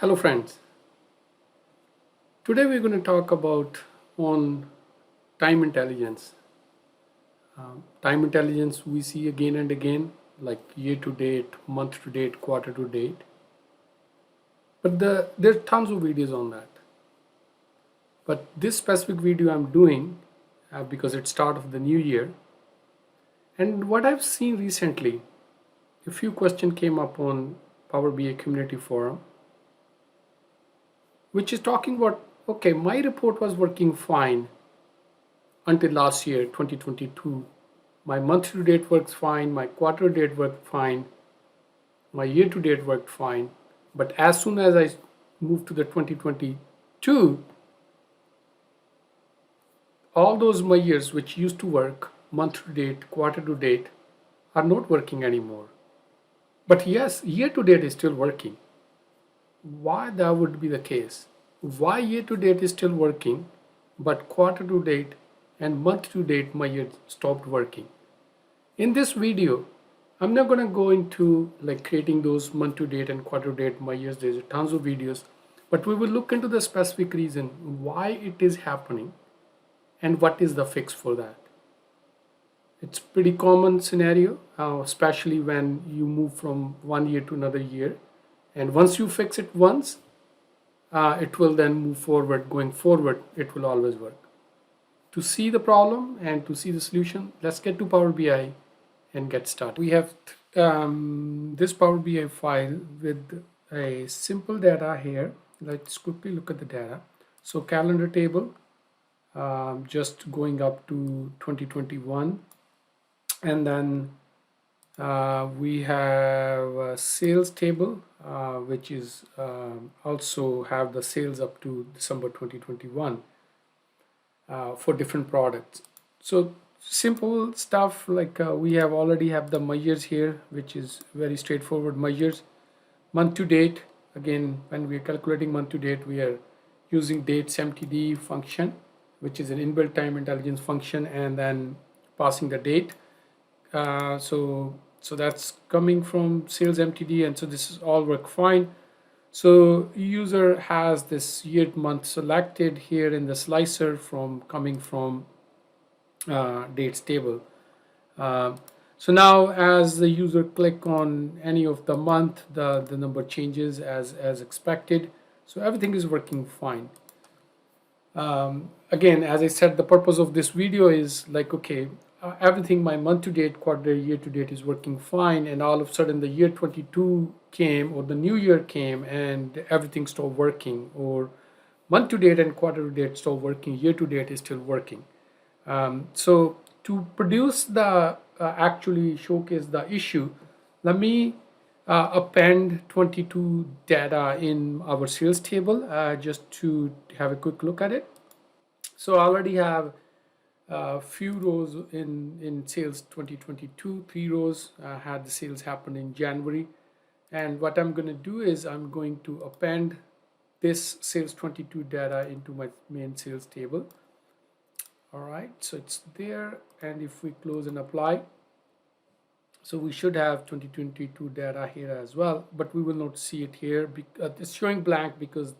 Hello friends, today we're going to talk about on time intelligence. Time intelligence we see again and again, like year to date, month to date, quarter to date, but there are tons of videos on that. But this specific video I'm doing because it's start of the new year, and what I've seen recently, a few questions came up on Power BI community forum, which is talking about, okay, my report was working fine until last year 2022. My month to date works fine, my quarter to date worked fine, my year to date worked fine, but as soon as I moved to the 2022, all those measures which used to work month to date, quarter to date, are not working anymore. But yes, year to date is still working. Why that would be the case? Why year to date is still working, but quarter to date and month to date measures stopped working? In this video, I'm not going to go into like creating those month to date and quarter to date measures. There's tons of videos, but we will look into the specific reason why it is happening and what is the fix for that. It's pretty common scenario, especially when you move from one year to another year. And once you fix it once, it will then move forward. Going forward, it will always work. To see the problem and to see the solution, let's get to Power BI and get started. We have this Power BI file with a simple data here. Let's quickly look at the data. So calendar table, just going up to 2021, and then we have a sales table, which is also have the sales up to December 2021 for different products. So simple stuff like we have already have the measures here, which is very straightforward measures. Month to date, again, when we are calculating month to date, we are using dates mtd function, which is an inbuilt time intelligence function, and then passing the date. So that's coming from sales mtd, and so this is all work fine. So user has this year month selected here in the slicer from coming from dates table. So now as the user click on any of the month, the number changes as expected. So everything is working fine. Again, as I said, the purpose of this video is like, okay, everything, my month to date, quarter, year to date is working fine, and all of a sudden the year 22 came, or the new year came, and everything stopped working, or month to date and quarter to date stopped working, year to date is still working. So to produce the actually showcase the issue, let me append 22 data in our sales table just to have a quick look at it. So I already have a few rows in sales 2022. 3 rows had the sales happen in January, and what I'm going to do is I'm going to append this sales 22 data into my main sales table. All right, so it's there, and if we close and apply, so we should have 2022 data here as well, but we will not see it here. It's showing blank because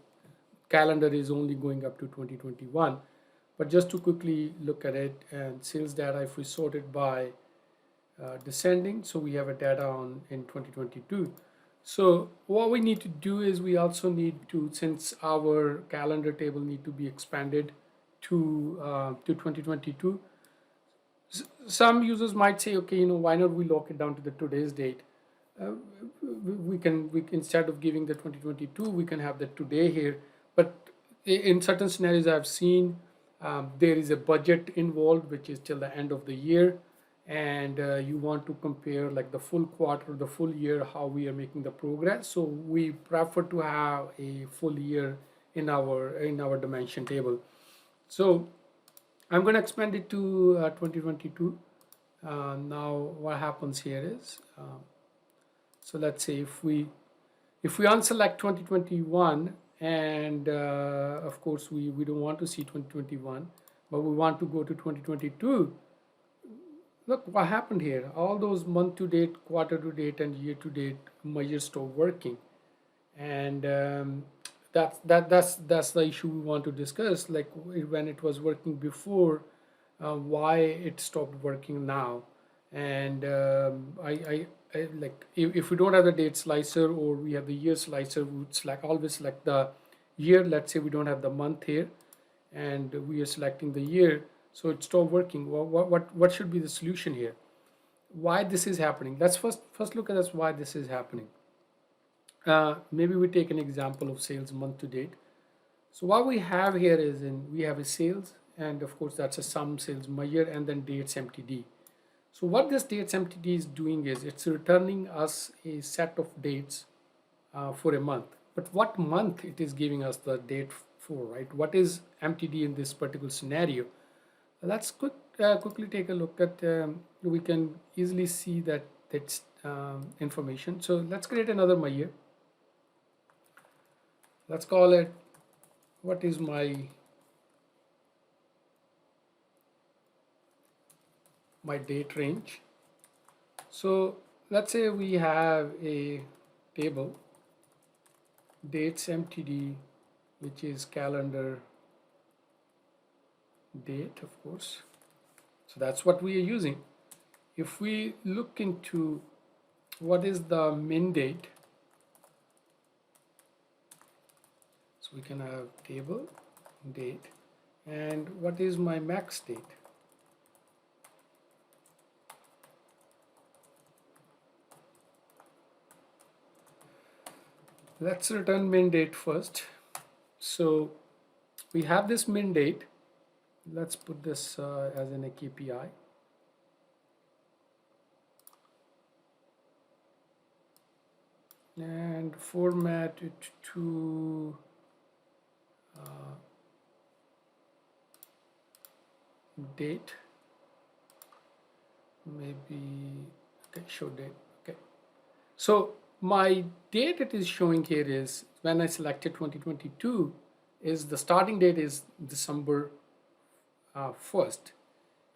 calendar is only going up to 2021. But just to quickly look at it, and sales data, if we sort it by descending, so we have a data on in 2022. So what we need to do is we also need to, since our calendar table need to be expanded to 2022. Some users might say, okay, why not we lock it down to the today's date? We can instead of giving the 2022, we can have the today here. But in certain scenarios I've seen, there is a budget involved, which is till the end of the year, and you want to compare like the full quarter, the full year, how we are making the progress. So we prefer to have a full year in our dimension table. So I'm going to expand it to 2022. Now what happens here is, so let's say if we unselect 2021, and of course we don't want to see 2021, but we want to go to 2022. Look what happened here. All those month to date, quarter to date, and year to date measures stop working. and that's the issue we want to discuss, like when it was working before, why it stopped working now. And I like if we don't have the date slicer or we have the year slicer, we would always select the year. Let's say we don't have the month here and we are selecting the year, so it stopped working. What should be the solution here? Why this is happening? Let's first look at this, why this is happening. Maybe we take an example of sales month to date. So what we have here is we have a sales, and of course that's a sum sales measure, and then dates MTD. So what this dates MTD is doing is it's returning us a set of dates for a month. But what month it is giving us the date for, right? What is MTD in this particular scenario? Let's quickly take a look at, we can easily see that's information. So let's create another measure. Let's call it, what is my date range. So let's say we have a table, dates MTD, which is calendar date, of course. So that's what we are using. If we look into what is the min date, so we can have table date, and what is my max date. Let's return min date first. So we have this min date. Let's put this as in a KPI. And format it to date, maybe, okay, show date. Okay, so my date it is showing here is when I selected 2022, is the starting date is December 1st,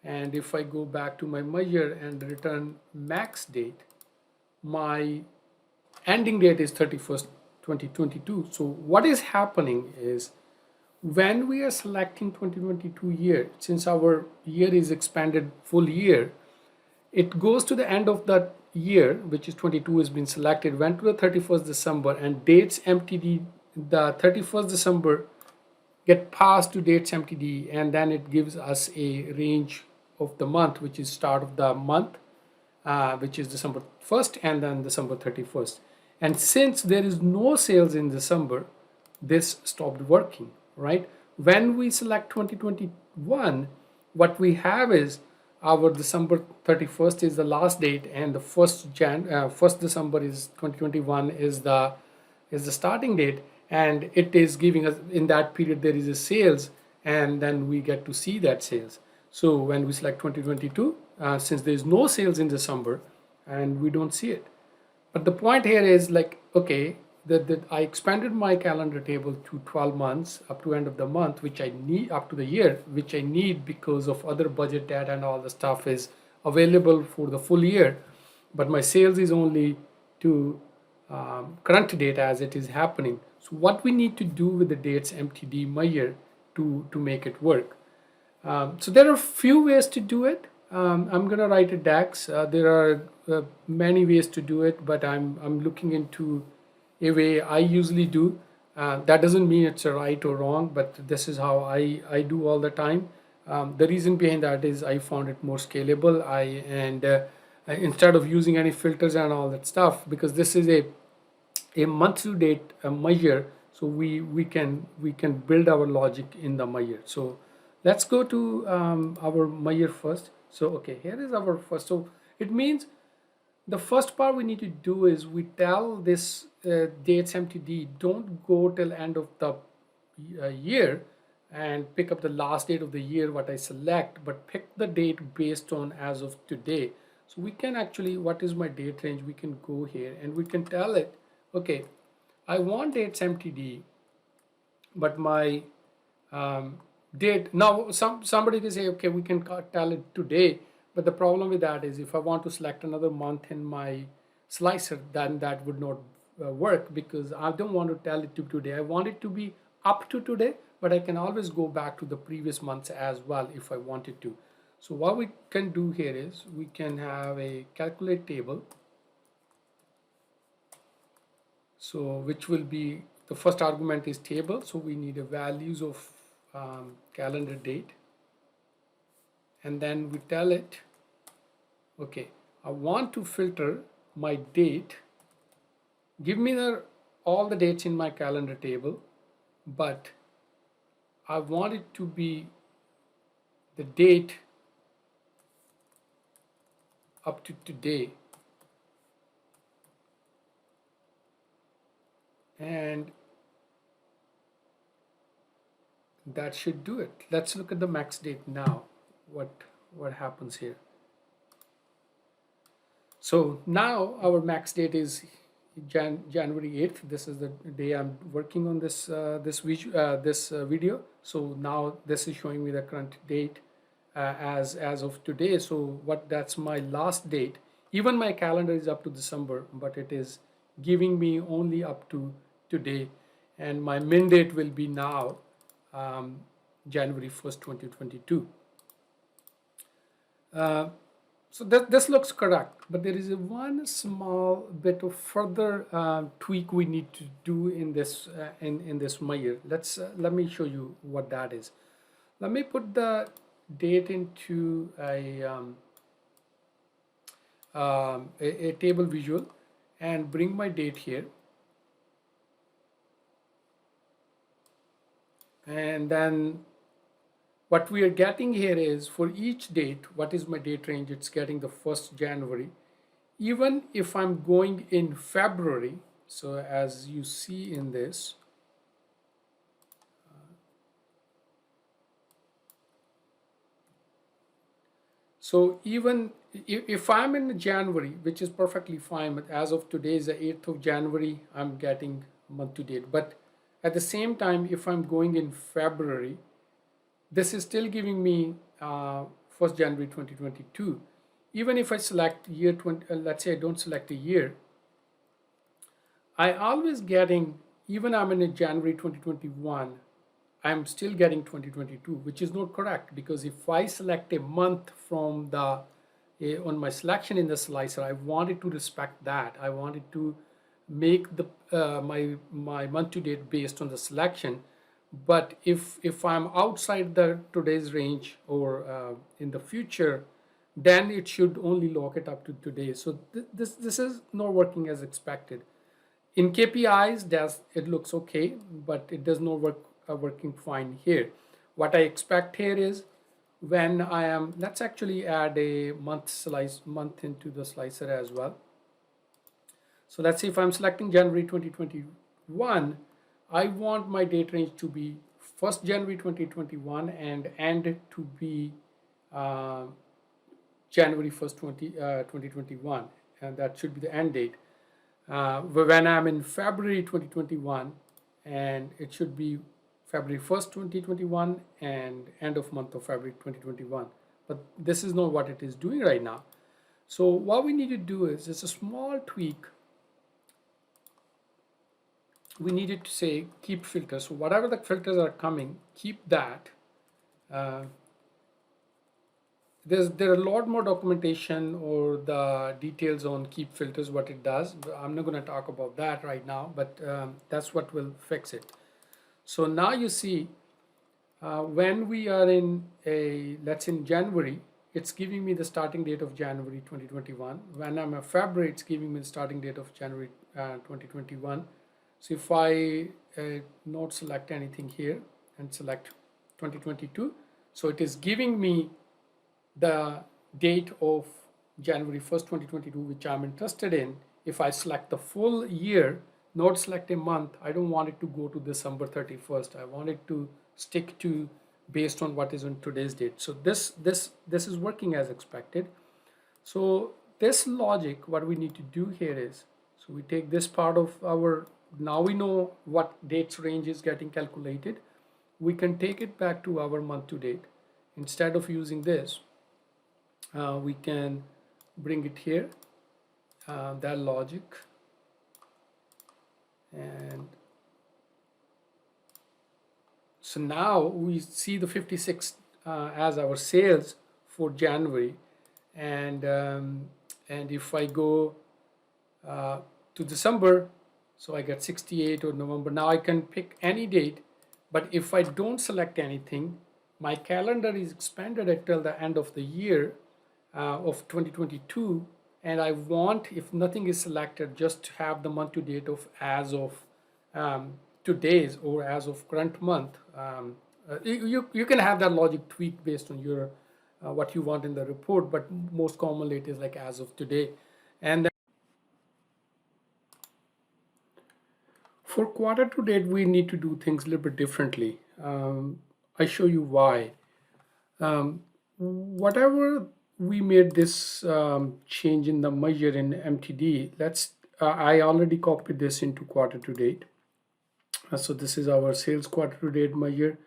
and if I go back to my measure and return max date, my ending date is 31st 2022. So what is happening is when we are selecting 2022 year, since our year is expanded full year, it goes to the end of that year, which is 22 has been selected, went to the 31st December, and dates MTD, the 31st December get passed to dates MTD, and then it gives us a range of the month, which is start of the month, which is December 1st and then December 31st. And since there is no sales in December, this stopped working, right? When we select 2021, what we have is our December 31st is the last date, and the 1st December is 2021 is the starting date, and it is giving us in that period there is a sales, and then we get to see that sales. So when we select 2022, since there is no sales in December, and we don't see it. But the point here is like, okay, that I expanded my calendar table to 12 months up to end of the month, which I need up to the year, which I need because of other budget data and all the stuff is available for the full year. But my sales is only to current data as it is happening. So what we need to do with the dates MTD measure to make it work. So there are a few ways to do it. I'm gonna write a DAX. There are many ways to do it, but I'm looking into a way I usually do. That doesn't mean it's a right or wrong, but this is how I do all the time. The reason behind that is I found it more scalable. Instead of using any filters and all that stuff, because this is a month to date measure, so we can build our logic in the measure. So let's go to our measure first. So okay, here is our first. So it means the first part we need to do is we tell this dates MTD don't go till end of the year and pick up the last date of the year what I select, but pick the date based on as of today. So we can actually, what is my date range? We can go here and we can tell it, okay, I want dates MTD, but my date, now somebody can say, okay, we can tell it today, but the problem with that is if I want to select another month in my slicer, then that would not work, because I don't want to tell it to today. I want it to be up to today, but I can always go back to the previous months as well if I wanted to. So what we can do here is we can have a calculate table. So which will be, the first argument is table, so we need a values of calendar date, and then we tell it, okay, I want to filter my date, give me all the dates in my calendar table, but I want it to be the date up to today, and that should do it. Let's look at the max date now. What happens here? So now our max date is January 8th. This is the day I'm working on this video. So now this is showing me the current date as of today. So that's my last date. Even my calendar is up to December, but it is giving me only up to today, and my min date will be now January 1st, 2022. So this looks correct, but there is one small bit of further tweak we need to do in this in this year. Let me show you what that is. Let me put the date into a table visual and bring my date here, and then what we are getting here is for each date, what is my date range? It's getting the 1st January. Even if I'm going in February, so as you see in this, so even if I'm in January, which is perfectly fine, but as of today is the 8th of January, I'm getting month to date. But at the same time, if I'm going in February, this is still giving me 1st January 2022. Even if I select year 20, let's say I don't select a year, I always getting, even I'm in a January 2021, I'm still getting 2022, which is not correct, because if I select a month from the on my selection in the slicer, I wanted to respect that. I wanted to make the my month to date based on the selection. But if I'm outside the today's range or in the future, then it should only lock it up to today. So this is not working as expected. In KPIs, it looks okay, but it does not work working fine here. What I expect here is when I am, let's actually add a month into the slicer as well. So let's see, if I'm selecting January 2021, I want my date range to be 1st January 2021 and end to be January 1st, 2021, and that should be the end date. When I'm in February 2021, and it should be February 1st, 2021 and end of month of February 2021. But this is not what it is doing right now. So what we need to do is just a small tweak. We needed to say keep filters. So whatever the filters are coming, keep that. There are a lot more documentation or the details on keep filters, what it does. I'm not going to talk about that right now, but that's what will fix it. So now you see when we are in let's in January, it's giving me the starting date of January 2021. When I'm in February, it's giving me the starting date of January 2021. So if I not select anything here and select 2022, so it is giving me the date of January 1st, 2022, which I'm interested in. If I select the full year, not select a month, I don't want it to go to December 31st. I want it to stick to based on what is on today's date. So this is working as expected. So this logic, what we need to do here is, so we take this part of our, now we know what dates range is getting calculated. We can take it back to our month to date. Instead of using this, we can bring it here, that logic, And so now we see the 56 as our sales for January, and if I go to December, so I get 68, or November. Now I can pick any date, but if I don't select anything, my calendar is expanded until the end of the year of 2022, and I want, if nothing is selected, just to have the month to date of as of today's, or as of current month. You can have that logic tweaked based on your what you want in the report, but most commonly it is like as of today. And for quarter to date, we need to do things a little bit differently. I show you why. Whatever we made this change in the measure in MTD, I already copied this into quarter to date. So this is our sales quarter to date measure.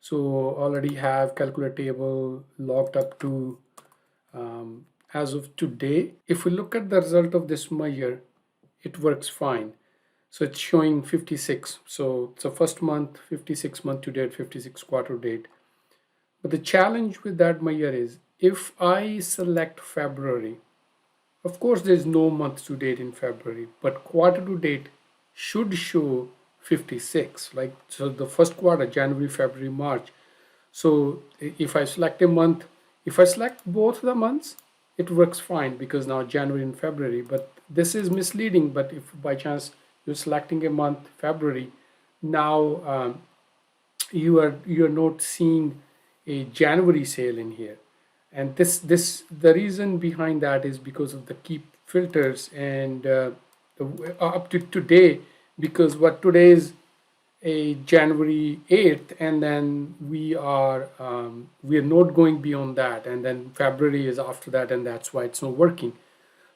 So already have calculate table logged up to as of today. If we look at the result of this measure, it works fine. So it's showing 56. So it's the first month, 56 month to date, 56 quarter date. But the challenge with that measure is, if I select February, of course there's no month to date in February, but quarter to date should show 56. Like, so the first quarter, January, February, March. So if I select a month, if I select both the months, it works fine, because now January and February. But this is misleading. But if by chance you're selecting a month, February, now you're not seeing a January sale in here. And the reason behind that is because of the keep filters, and up to today, because what today is a January 8th, and then we are not going beyond that, and then February is after that, and that's why it's not working.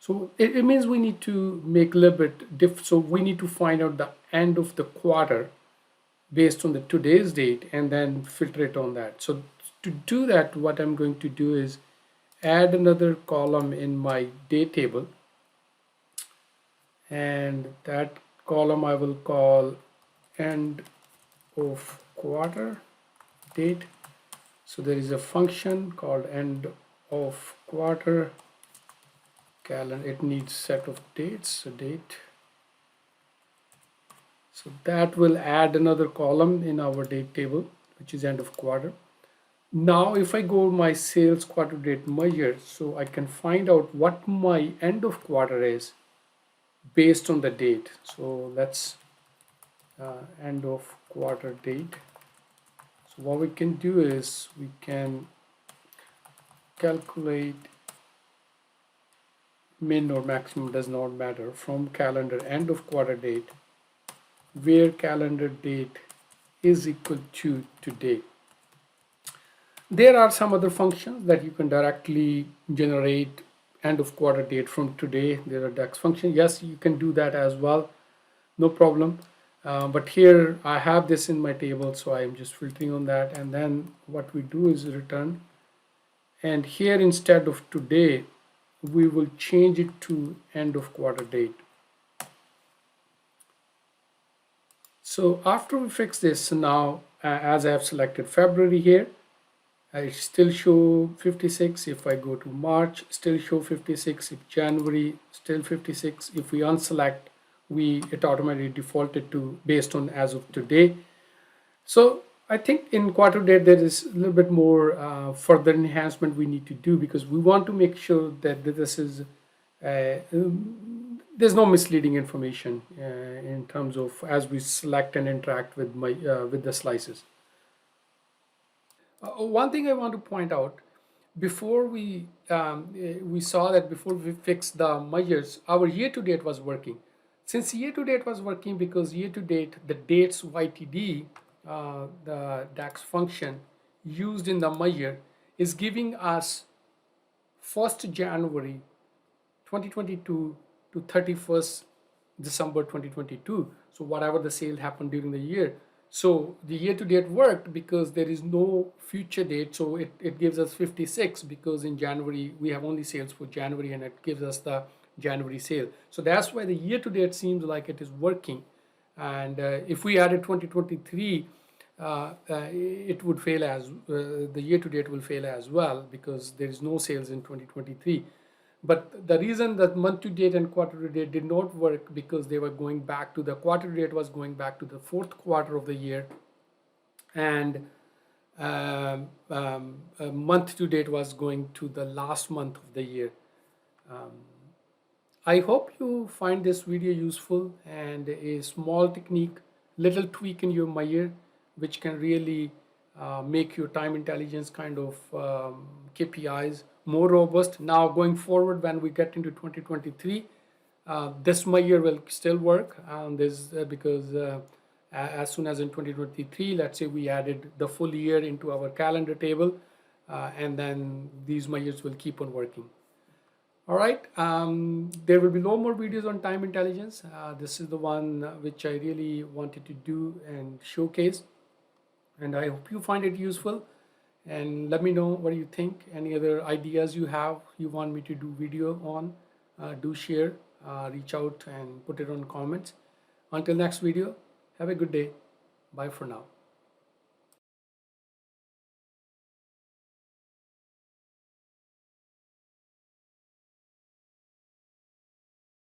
So it means we need to make a little bit so we need to find out the end of the quarter based on the today's date, and then filter it on that. So to do that, what I'm going to do is add another column in my date table, and that column I will call end of quarter date. So there is a function called end of quarter calendar. It needs set of dates, so date. So that will add another column in our date table, which is end of quarter. Now if I go my sales quarter date measure, so I can find out what my end of quarter is based on the date. So let's end of quarter date. So what we can do is we can calculate min or maximum, does not matter, from calendar end of quarter date, where calendar date is equal to today. There are some other functions that you can directly generate end of quarter date from today. There are DEX functions. Yes, you can do that as well, no problem. But here I have this in my table, so I'm just filtering on that. And then what we do is return. And here, instead of today, we will change it to end of quarter date. So after we fix this, now as I have selected February here, I still show 56. If I go to March, still show 56. If January, still 56. If we unselect, it automatically defaulted to based on as of today. So I think in quarter date there is a little bit more further enhancement we need to do, because we want to make sure that this is there's no misleading information in terms of as we select and interact with with the slices. One thing I want to point out, before we saw that before we fixed the measures, our year to date was working. Since year to date was working, because year to date the dates YTD, the DAX function used in the measure, is giving us 1st January 2022 to 31st December 2022. So whatever the sale happened during the year. So the year to date worked because there is no future date. So it gives us 56, because in January we have only sales for January, and it gives us the January sale. So that's why the year to date seems like it is working. And if we added 2023, it would fail as the year to date will fail as well, because there is no sales in 2023. But the reason that month to date and quarter to date did not work, because they were going back to the quarter to date was going back to the fourth quarter of the year, and month to date was going to the last month of the year. I hope you find this video useful, and a small technique, little tweak in your Meyer, which can really make your time intelligence kind of KPIs more robust. Now going forward, when we get into 2023, this Meyer will still work on this, because as soon as in 2023, let's say we added the full year into our calendar table, and then these Meyers will keep on working. All right, there will be no more videos on time intelligence. This is the one which I really wanted to do and showcase, and I hope you find it useful. And let me know what you think. Any other ideas you have, you want me to do video on, do share, reach out and put it on comments. Until next video, have a good day. Bye for now.